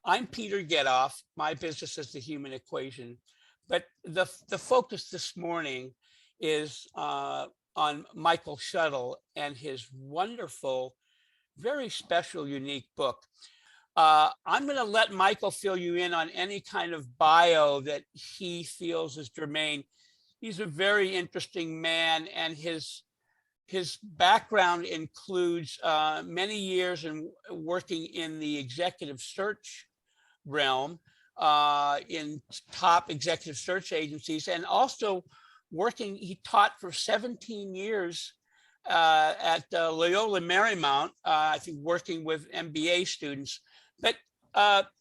I'm Peter Getoff. My business is the Human Equation, but the focus this morning is on Micheal Schoettle and his wonderful, very special, unique book. I'm going to let Micheal fill you in on any kind of bio that he feels is germane. He's a very interesting man, and his background includes many years in working in the executive search realm, in top executive search agencies, and also working. He taught for 17 years at Loyola Marymount, I think working with MBA students. But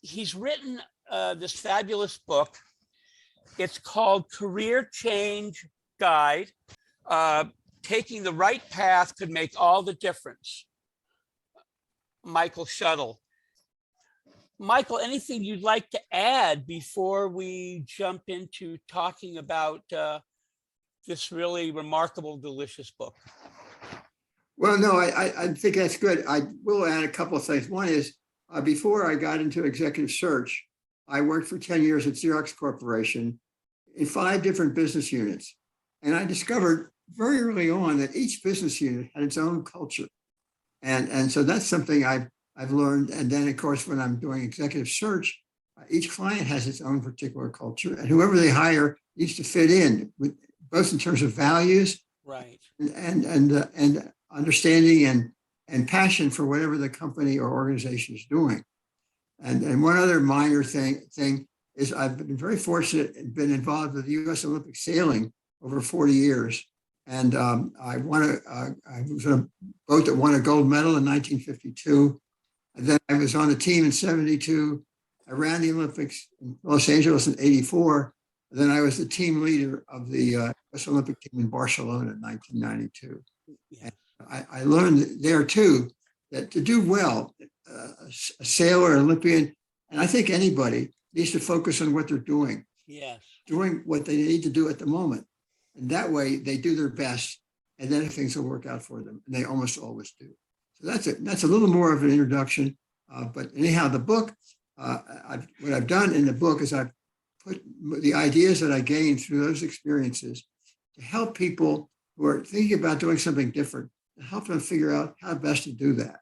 he's written this fabulous book. It's called Career Change Guide. Taking the right path could make all the difference. Micheal Schoettle. Micheal, anything you'd like to add before we jump into talking about this really remarkable, delicious book? Well, no, I think that's good. I will add a couple of things. One is, before I got into executive search, I worked for 10 years at Xerox Corporation in 5 different business units. And I discovered very early on that each business unit had its own culture. And so that's something I've learned. And then, of course, when I'm doing executive search, each client has its own particular culture, and whoever they hire needs to fit in, with, both in terms of values, right, and understanding and passion for whatever the company or organization is doing. And one other minor thing is I've been very fortunate and been involved with the U.S. Olympic sailing over 40 years. And I was on a boat that won a gold medal in 1952. And then I was on a team in 72. I ran the Olympics in Los Angeles in 84. And then I was the team leader of the U.S. Olympic team in Barcelona in 1992. Yeah. I learned there too that to do well, a sailor, Olympian, and I think anybody needs to focus on what they're doing. Yes. Doing what they need to do at the moment. And that way they do their best, and then things will work out for them. And they almost always do. So that's a little more of an introduction. But anyhow, the book, what I've done in the book is I've put the ideas that I gained through those experiences to help people who are thinking about doing something different, to help them figure out how best to do that.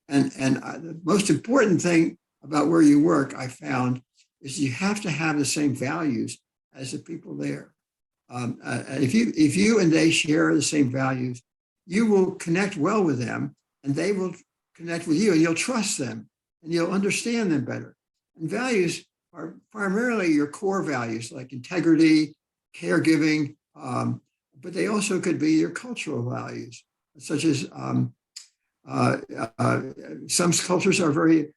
And the most important thing about where you work, I found, is you have to have the same values as the people there. If you and they share the same values, you will connect well with them, and they will connect with you, and you'll trust them, and you'll understand them better. And values are primarily your core values, like integrity, caregiving, but they also could be your cultural values, such as some cultures are very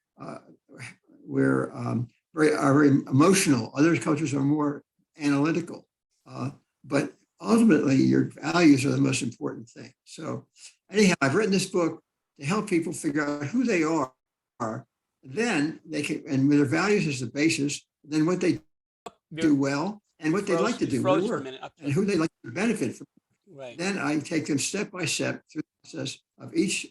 emotional. Other cultures are more analytical. But ultimately, your values are the most important thing. So anyhow, I've written this book to help people figure out who they are. Then they can, and with their values as the basis, then what they do well and what they'd like to do, and who they like to benefit from. Right. Then I take them step by step through the process of each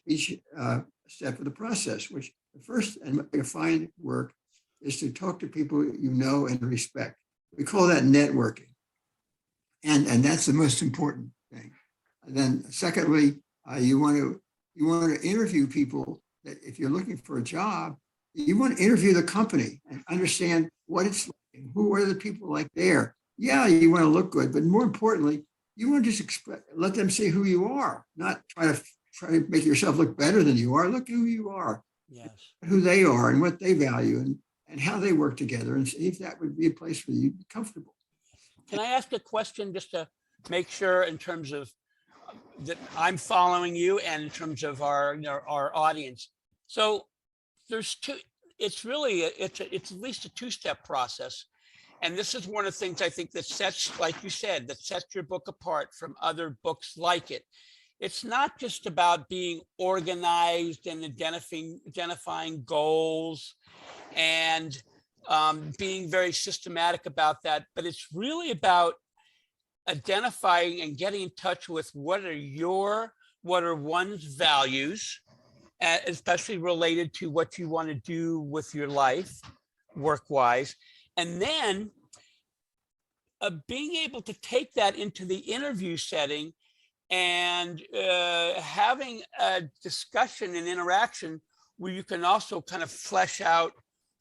step of the process, which the first and defined work is to talk to people you know and respect. We call that networking. And that's the most important thing. And then secondly, you want to interview people that if you're looking for a job, you want to interview the company and understand what it's like, who are the people like there. Yeah, you want to look good, but more importantly, you want to just let them see who you are, not try to make yourself look better than you are. Look who you are, yes, who they are and what they value and how they work together, and see if that would be a place where you'd be comfortable. Can I ask a question just to make sure, in terms of that I'm following you and in terms of our audience? So there's two, it's at least a 2-step process. And this is one of the things I think that sets, like you said, that sets your book apart from other books like it. It's not just about being organized and identifying goals and being very systematic about that, but it's really about identifying and getting in touch with what are one's values, especially related to what you want to do with your life, work-wise. And then being able to take that into the interview setting and having a discussion and interaction where you can also kind of flesh out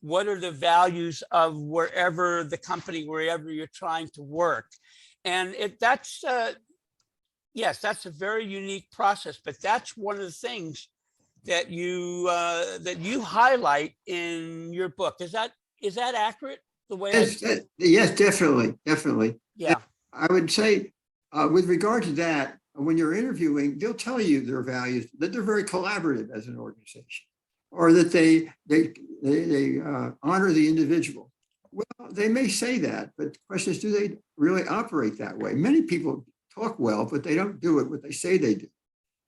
what are the values of wherever the company, wherever you're trying to work. And that's, yes, that's a very unique process, but that's one of the things that you highlight in your book. Is that accurate? The way yes, definitely. Yeah. I would say with regard to that, when you're interviewing, they'll tell you their values, that they're very collaborative as an organization, or that they honor the individual. Well, they may say that, but the question is, do they really operate that way? Many people talk well, but they don't do it what they say they do.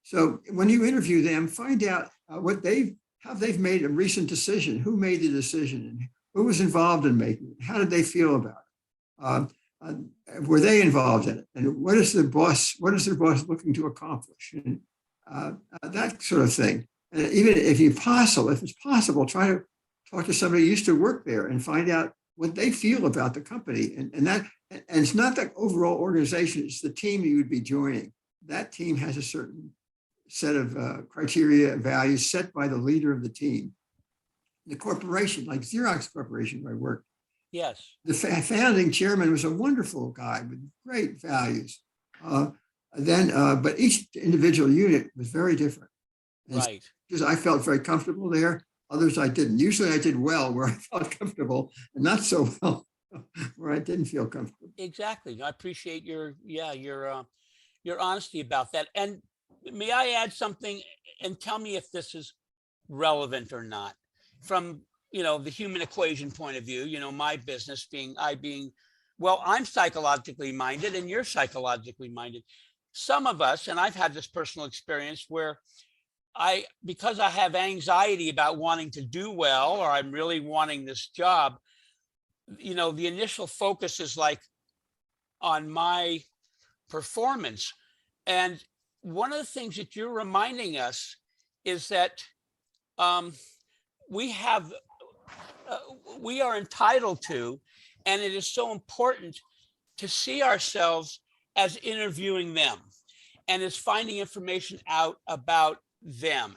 So when you interview them, find out how they've made a recent decision, who made the decision, and who was involved in making it, how did they feel about it? Were they involved in it? And what is their boss looking to accomplish? And that sort of thing. And even if it's possible, try to talk to somebody who used to work there and find out what they feel about the company. And it's not the overall organization, it's the team you would be joining. That team has a certain set of criteria and values set by the leader of the team. The corporation, like Xerox Corporation, where I worked, yes, the founding chairman was a wonderful guy with great values. But each individual unit was very different. And right. Because I felt very comfortable there, others I didn't. Usually I did well where I felt comfortable, and not so well where I didn't feel comfortable. Exactly. I appreciate your honesty about that. And may I add something, and tell me if this is relevant or not, from the human equation point of view. My business being I'm psychologically minded and you're psychologically minded. Some of us, and I've had this personal experience where because I have anxiety about wanting to do well, or I'm really wanting this job, the initial focus is like on my performance. And one of the things that you're reminding us is that we are entitled to, and it is so important to see ourselves as interviewing them and as finding information out about them,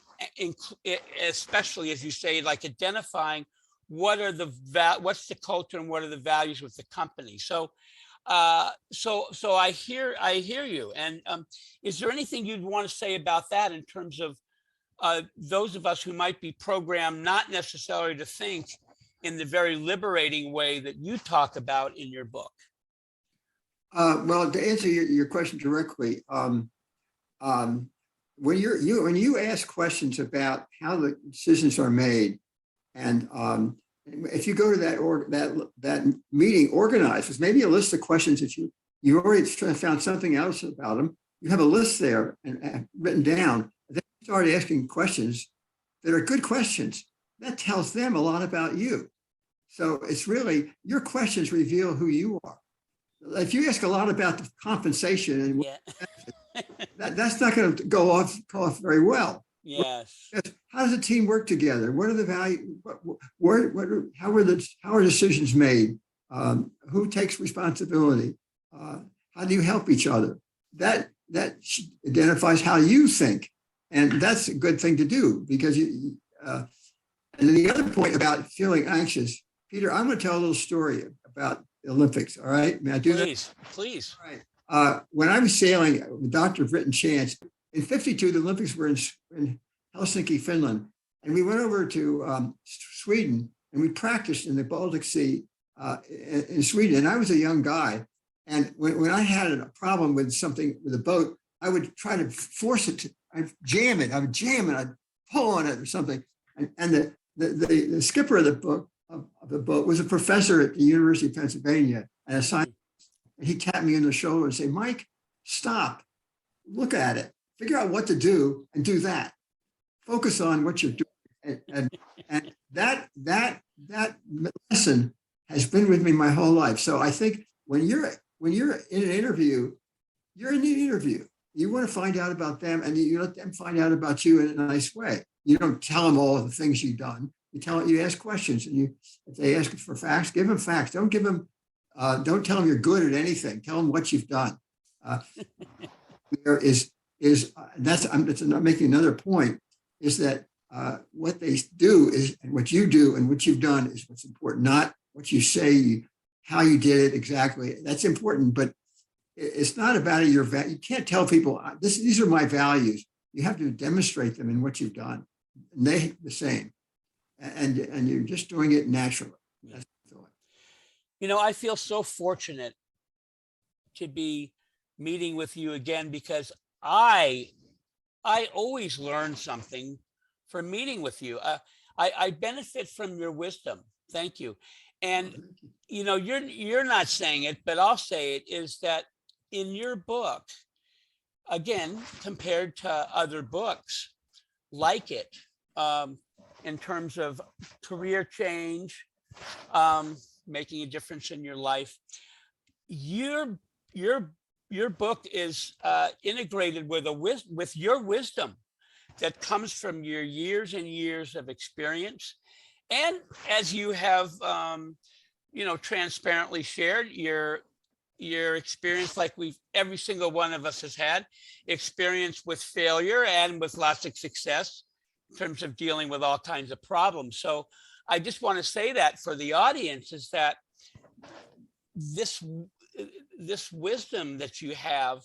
especially, as you say, like identifying what's the culture and what are the values with the company. So I hear you. And is there anything you'd want to say about that in terms of those of us who might be programmed not necessarily to think in the very liberating way that you talk about in your book? Well, to answer your question directly, when you ask questions about how the decisions are made, and if you go to that meeting organized with maybe a list of questions that you already found something else about them, you have a list there and written down. Then you start asking questions that are good questions. That tells them a lot about you. So it's really, your questions reveal who you are. If you ask a lot about the compensation, and that's not going to go off very well. Yes. How does a team work together? What are the values? How are decisions made? Who takes responsibility? How do you help each other? That identifies how you think, and that's a good thing to do, because you. And then the other point about feeling anxious, Peter, I'm going to tell a little story about the Olympics. All right, may I do that? Please. All right. When I was sailing with Dr. Britton Chance in '52, the Olympics were in Helsinki, Finland, and we went over to Sweden and we practiced in the Baltic Sea in Sweden. And I was a young guy, and when I had a problem with something with a boat, I would try to force it. I'd jam it. I'd pull on it or something. And the skipper of the boat was a professor at the University of Pennsylvania and a scientist. And he tapped me on the shoulder and said, "Mike, stop, look at it, figure out what to do and do that. Focus on what you're doing." And that lesson has been with me my whole life. So I think when you're in an interview, you're in the interview. You want to find out about them, and you let them find out about you in a nice way. You don't tell them all the things you've done, you ask questions, and if they ask for facts, give them facts. Don't don't tell them you're good at anything. Tell them what you've done. There I'm making another point, is that what they do is, and what you do and what you've done is what's important, not what you say, how you did it exactly. That's important, but it's not about your value. You can't tell people these are my values. You have to demonstrate them in what you've done, and they the same, and you're just doing it naturally. That's the thought. You know, I feel so fortunate to be meeting with you again, because I always learn something from meeting with you. I benefit from your wisdom. Thank you. And you know, you're not saying it, but I'll say it, is that in your book, again, compared to other books like it, in terms of career change, making a difference in your life, your book is integrated with your wisdom that comes from your years and years of experience. And as you have, you know, transparently shared your experience, like every single one of us has had experience with failure and with lots of success in terms of dealing with all kinds of problems. So I just want to say that for the audience, is that this wisdom that you have,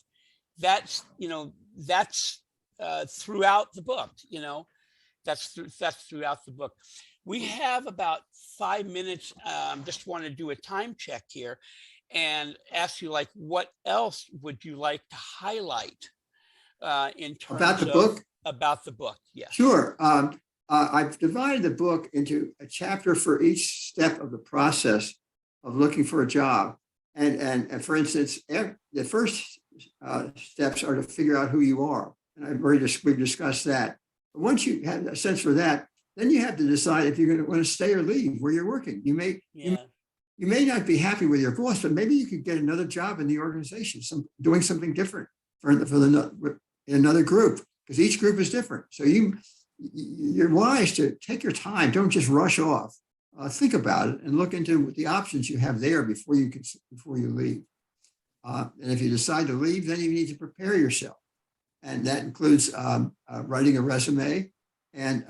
that's, you know, that's throughout the book, you know, that's throughout the book. We have about 5 minutes. Just want to do a time check here and ask you, like, what else would you like to highlight in terms About the book? About the book? Yes. Sure. I've divided the book into a chapter for each step of the process of looking for a job. And for instance, the first steps are to figure out who you are. And we've discussed that. But once you have a sense for that, then you have to decide if you're going to want to stay or leave where you're working. You may not be happy with your boss, but maybe you could get another job in the organization, doing something different in another group, because each group is different. So you're wise to take your time. Don't just rush off. Think about it and look into the options you have there before you leave. And if you decide to leave, then you need to prepare yourself, and that includes writing a resume. And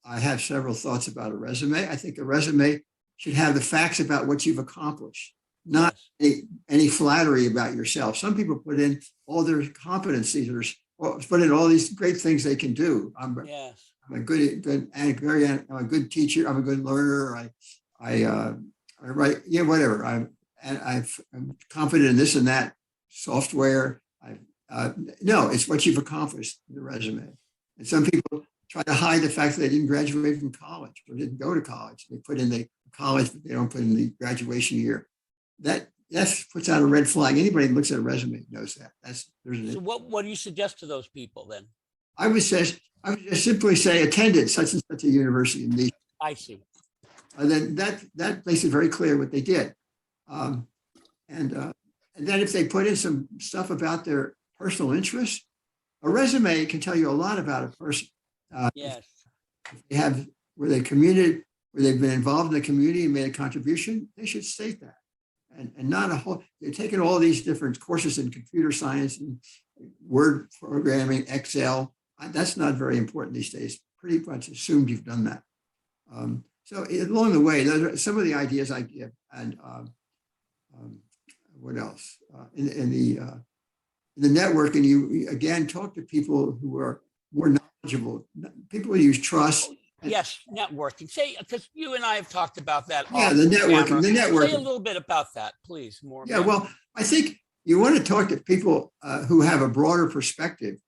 I have several thoughts about a resume. I think a resume should have the facts about what you've accomplished, not any flattery about yourself. Some people put in all their competencies, or put in all these great things they can do. I'm a good teacher. I'm a good learner. I write, whatever. I'm confident in this and that software. No, it's what you've accomplished in the resume. And some people try to hide the fact that they didn't graduate from college or didn't go to college. They put in the college, but they don't put in the graduation year. That puts out a red flag. Anybody who looks at a resume knows that. So what do you suggest to those people then? I would just simply say attended such and such a university in the. I see. And then that makes it very clear what they did. And then if they put in some stuff about their personal interests, a resume can tell you a lot about a person. Yes. If they have where they've been involved in the community and made a contribution, they should state that. And not a whole, they're taking all these different courses in computer science and word programming, Excel. That's not very important these days. Pretty much assumed you've done that. So along the way, those are some of the ideas I give. And what else? In the networking, you again talk to people who are more knowledgeable, people who use trust. Yes, networking. Say, because you and I have talked about that. Yeah, the networking. Say a little bit about that, please. More. Yeah, well, I think you want to talk to people who have a broader perspective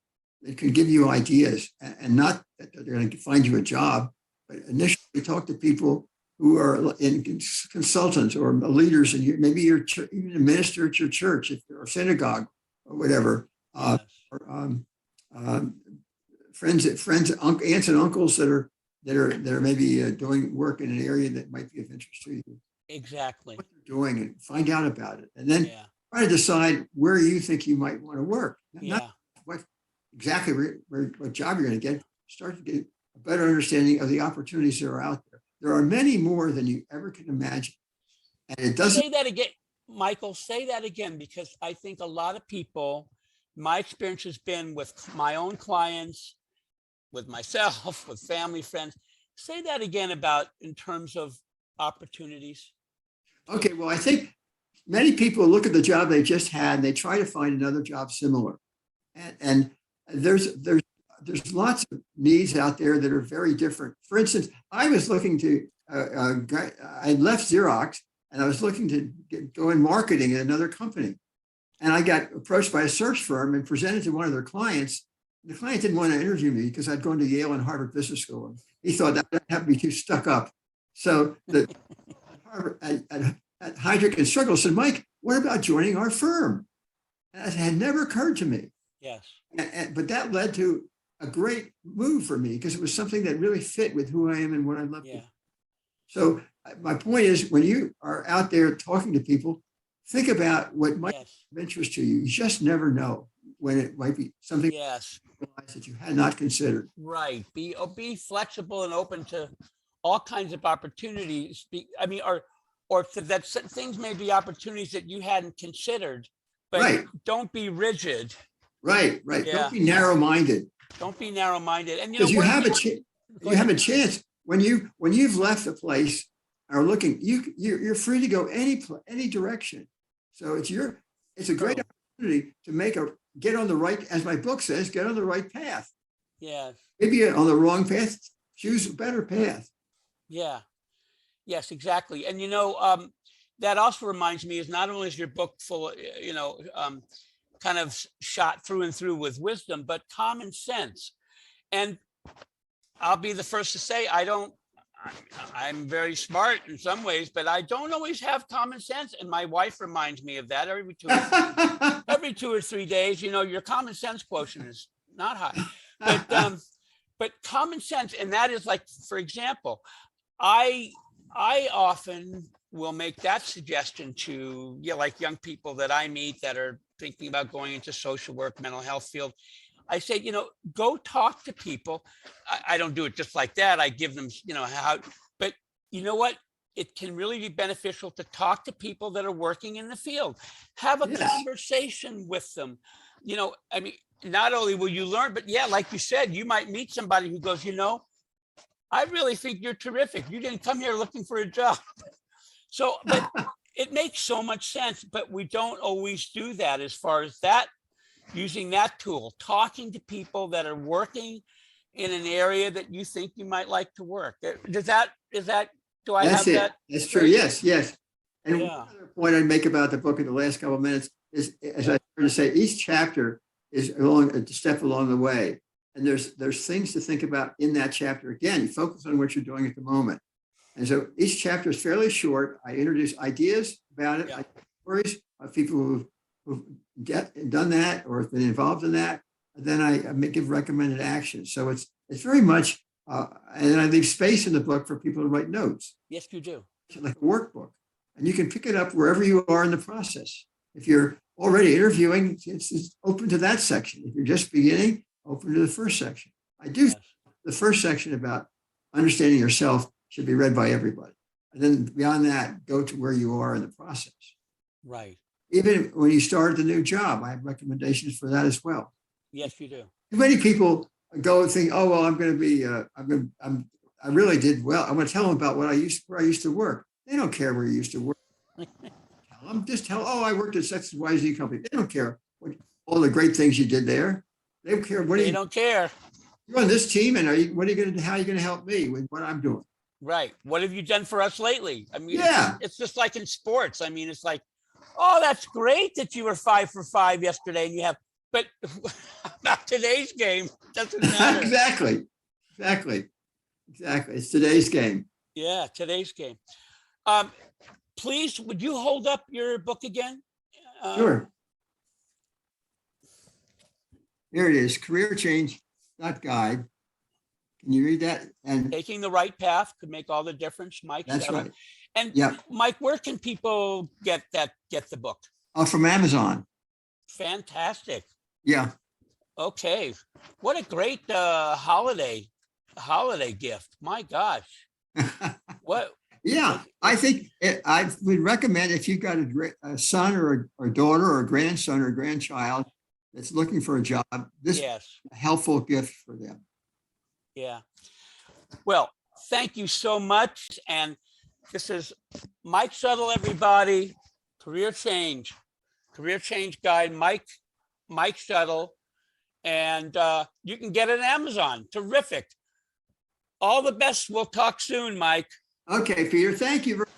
that can give you ideas, and not that they're going to find you a job, but initially talk to people who are consultants or leaders, and maybe you're even a minister at your church, or synagogue, or whatever. Yes. Or friends, aunts and uncles that are maybe doing work in an area that might be of interest to you. Exactly. What they're doing, and find out about it, and then try to decide where you think you might want to work. Not what job you're going to get. Start to get a better understanding of the opportunities that are out there. there are many more than you ever can imagine. And it doesn't. Say that again, Michael, say that again, because I think a lot of people, my experience has been with my own clients, with myself, with family, friends. Say that again about in terms of opportunities. Okay, well, I think many people look at the job they just had and they try to find another job similar. And there's lots of needs out there that are very different. For instance, I was looking to, I left Xerox and I was looking to go in marketing at another company. And I got approached by a search firm and presented to one of their clients. The client didn't want to interview me because I'd gone to Yale and Harvard Business School. And he thought that I'd have to be too stuck up. So at Heidrick and Struggle said, Mike, what about joining our firm? And that had never occurred to me. Yes. But that led to a great move for me because it was something that really fit with who I am and what I love. Yeah. So my point is, when you are out there talking to people, think about what might be of interest to you. You just never know when it might be something that you had not considered. Right. Be flexible and open to all kinds of opportunities. Or that things may be opportunities that you hadn't considered, but don't be rigid. Right. Yeah. Don't be narrow-minded. Don't be narrow-minded. And you have a chance when you've left a place or looking, you're free to go any direction. So it's a great opportunity to get on the right, as my book says, get on the right path. Yeah. Maybe on the wrong path, choose a better path. Yeah. Yes, exactly. And that also reminds me is not only is your book full of, kind of shot through and through with wisdom, but common sense. And I'll be the first to say, I'm very smart in some ways, but I don't always have common sense. And my wife reminds me of that every 2 or 3 days. Your common sense quotient is not high, but common sense. And that is like, for example, I often will make that suggestion to like young people that I meet that are thinking about going into social work, mental health field. I say, go talk to people. I don't do it just like that. I give them, but you know what? It can really be beneficial to talk to people that are working in the field. Have a conversation with them. Not only will you learn, but like you said, you might meet somebody who goes, I really think you're terrific. You didn't come here looking for a job. So, but it makes so much sense, but we don't always do that as far as that, using that tool, talking to people that are working in an area that you think you might like to work. Do I have that? That's true. Yes. And one other point I'd make about the book in the last couple of minutes is, as I started to say, each chapter is a step along the way. And there's things to think about in that chapter. Again, you focus on what you're doing at the moment. And so each chapter is fairly short. I introduce ideas about it, stories of people who've done that or have been involved in that. And then I give recommended actions. So it's very much, and I leave space in the book for people to write notes. Yes, you do. It's like a workbook. And you can pick it up wherever you are in the process. If you're already interviewing, it's open to that section. If you're just beginning, open to the first section. The first section about understanding yourself should be read by everybody. And then beyond that, go to where you are in the process. Right. Even when you start the new job, I have recommendations for that as well. Yes, you do. Many people go and think, oh, well, I'm going to be, I really did well. I'm going to tell them about where I used to work. They don't care where you used to work. I worked at such and YZ company. They don't care all the great things you did there. They don't care. They don't care. You're on this team, and how are you going to help me with what I'm doing? Right. What have you done for us lately? It's just like in sports. It's like, oh, that's great that you were 5 for 5 yesterday and you have, but not today's game. Doesn't matter. Exactly. It's today's game. Yeah, today's game. Please, would you hold up your book again? Sure. Here it is, Career Change Guide. Can you read that? And Taking the Right Path Could Make All the Difference, Mike. That's right. And Mike, where can people get the book? From Amazon. Fantastic. Yeah. Okay. What a great holiday gift. My gosh. What? Yeah, I think I would recommend if you've got a son or a daughter or a grandson or a grandchild that's looking for a job, this is Yes. a helpful gift for them. Yeah. Well, thank you so much. And this is Mike Schoettle, everybody. Career change guide, Mike Schoettle. And you can get it on Amazon. Terrific. All the best. We'll talk soon, Mike. Okay, Peter, thank you very